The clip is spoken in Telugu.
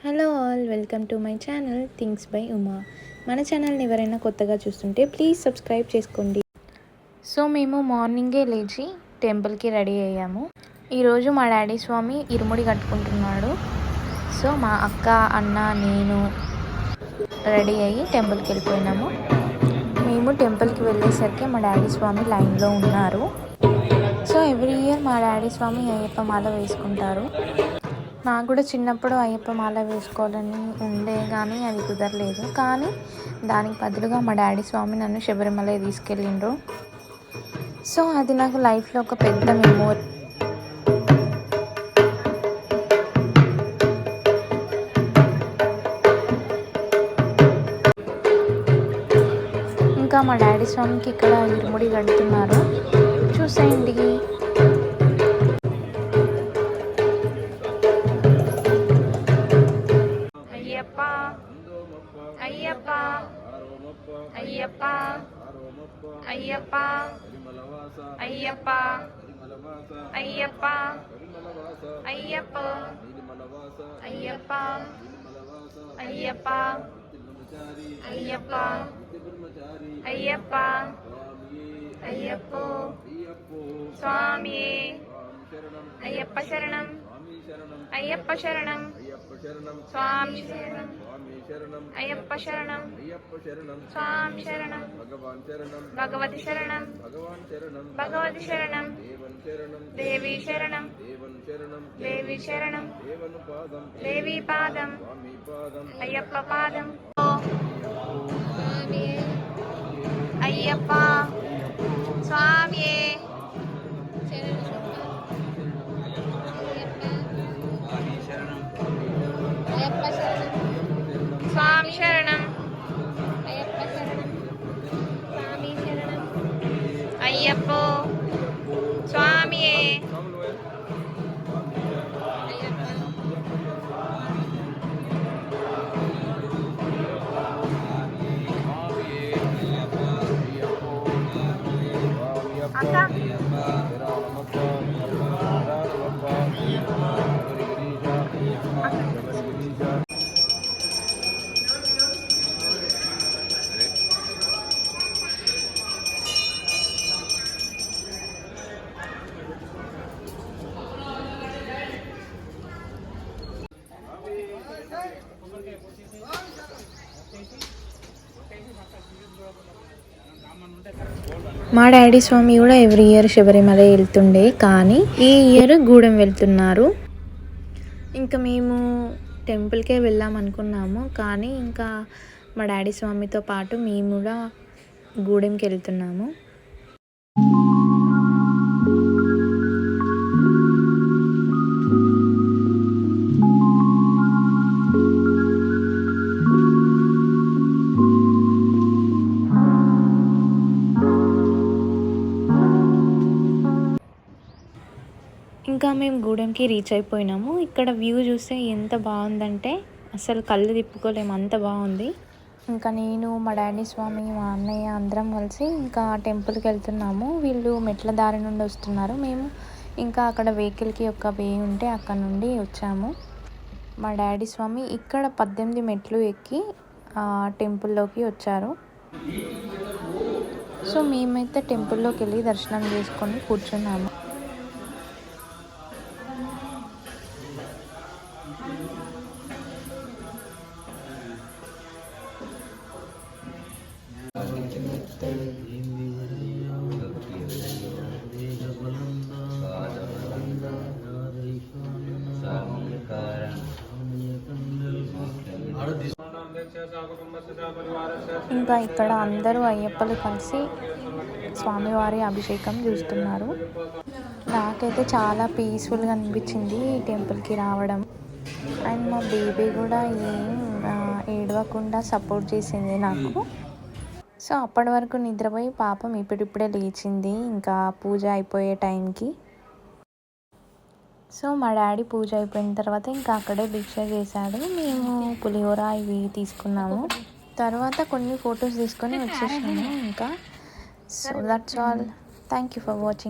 Hello all, welcome to my channel things by Uma. మన ఛానల్ని ఎవరైనా కొత్తగా చూస్తుంటే ప్లీజ్ సబ్స్క్రైబ్ చేసుకోండి. సో మేము మార్నింగే లేచి టెంపుల్కి రెడీ అయ్యాము. ఈరోజు మా డాడీ స్వామి ఇరుముడి కట్టుకుంటున్నాడు. సో మా అక్క, అన్న, నేను రెడీ అయ్యి టెంపుల్కి వెళ్ళిపోయినాము. మేము టెంపుల్కి వెళ్ళేసరికి మా డాడీ స్వామి లైన్లో ఉన్నారు. సో ఎవ్రీ ఇయర్ మా డాడీ స్వామి అయ్యప్ప మాల వేసుకుంటారు. నాకు కూడా చిన్నప్పుడు అయ్యప్ప మాల వేసుకోవాలని ఉండే, కానీ అది కుదరలేదు. కానీ దానికి బదులుగా మా డాడీ స్వామి నన్ను శబరిమల తీసుకెళ్ళిండ్రు. సో అది నాకు లైఫ్లో ఒక పెద్ద మెమోరీ. ఇంకా మా డాడీ స్వామికి ఇక్కడ ఇరుముడి కడుతున్నారు, చూసేయండి. అయ్యప్ప అయ్యప్ప అయ్యప్ప అయ్యప్ప అయ్యప్ప అయ్యప్ప అయ్యప్ప అయ్యప్ప అయ్యప్ప అయ్యప్ప అయ్యప్ప స్వామి అయ్యప్ప శరణం అయ్యప్ప శరణం స్వామి శరణం అయ్యప్ప శరణం స్వామి శరణం భగవతి శరణం భగవతి శరణం దేవి శరణం దేవి శరణం దేవి పాదం అయ్యప్ప పాదం అయ్యప్ప స్వామి స్వామి శరణం అయ్యప్ప శరణం స్వామి శరణం అయ్యప్ప స్వామి మా డాడీ స్వామి కూడా ఎవ్రీ ఇయర్ శబరిమల వెళ్తుండే, కానీ ఈ ఇయర్ గూడెం వెళ్తున్నారు. ఇంకా మేము టెంపుల్కే వెళ్దాం అనుకున్నాము, కానీ ఇంకా మా డాడీ స్వామితో పాటు మేము కూడా గూడెంకి వెళ్తున్నాము. ఇంకా మేము గూడెంకి రీచ్ అయిపోయినాము. ఇక్కడ వ్యూ చూస్తే ఎంత బాగుందంటే అసలు కళ్ళు తిప్పుకోలేము, అంత బాగుంది. ఇంకా నేను, మా డాడీ స్వామి, మా అన్నయ్య అందరం కలిసి ఇంకా టెంపుల్కి వెళ్తున్నాము. వీళ్ళు మెట్ల దారి నుండి వస్తున్నారు, మేము ఇంకా అక్కడ వెహికల్కి ఒక వే ఉంటే అక్కడ నుండి వచ్చాము. మా డాడీ స్వామి ఇక్కడ 18 మెట్లు ఎక్కి టెంపుల్లోకి వచ్చారు. సో మేమైతే టెంపుల్లోకి వెళ్ళి దర్శనం చేసుకొని కూర్చున్నాము. ఇంకా ఇక్కడ అందరూ అయ్యప్పలు కలిసి స్వామివారి అభిషేకం చూస్తున్నారు. నాకైతే చాలా పీస్ఫుల్గా అనిపించింది ఈ టెంపుల్కి రావడం. అండ్ మా బేబీ కూడా ఏం ఏడవకుండా సపోర్ట్ చేసింది నాకు. సో అప్పటి వరకు నిద్రపోయి పాపం ఇప్పుడిప్పుడే లేచింది ఇంకా పూజ అయిపోయే టైంకి. సో మా డాడీ పూజ అయిపోయిన తర్వాత ఇంకా అక్కడే భిక్ష చేశాడు. మేము పులిహోర ఇవి తీసుకున్నాము. తర్వాత కొన్ని ఫొటోస్ తీసుకొని వచ్చేసాము ఇంకా. So that's all. Thank you for watching.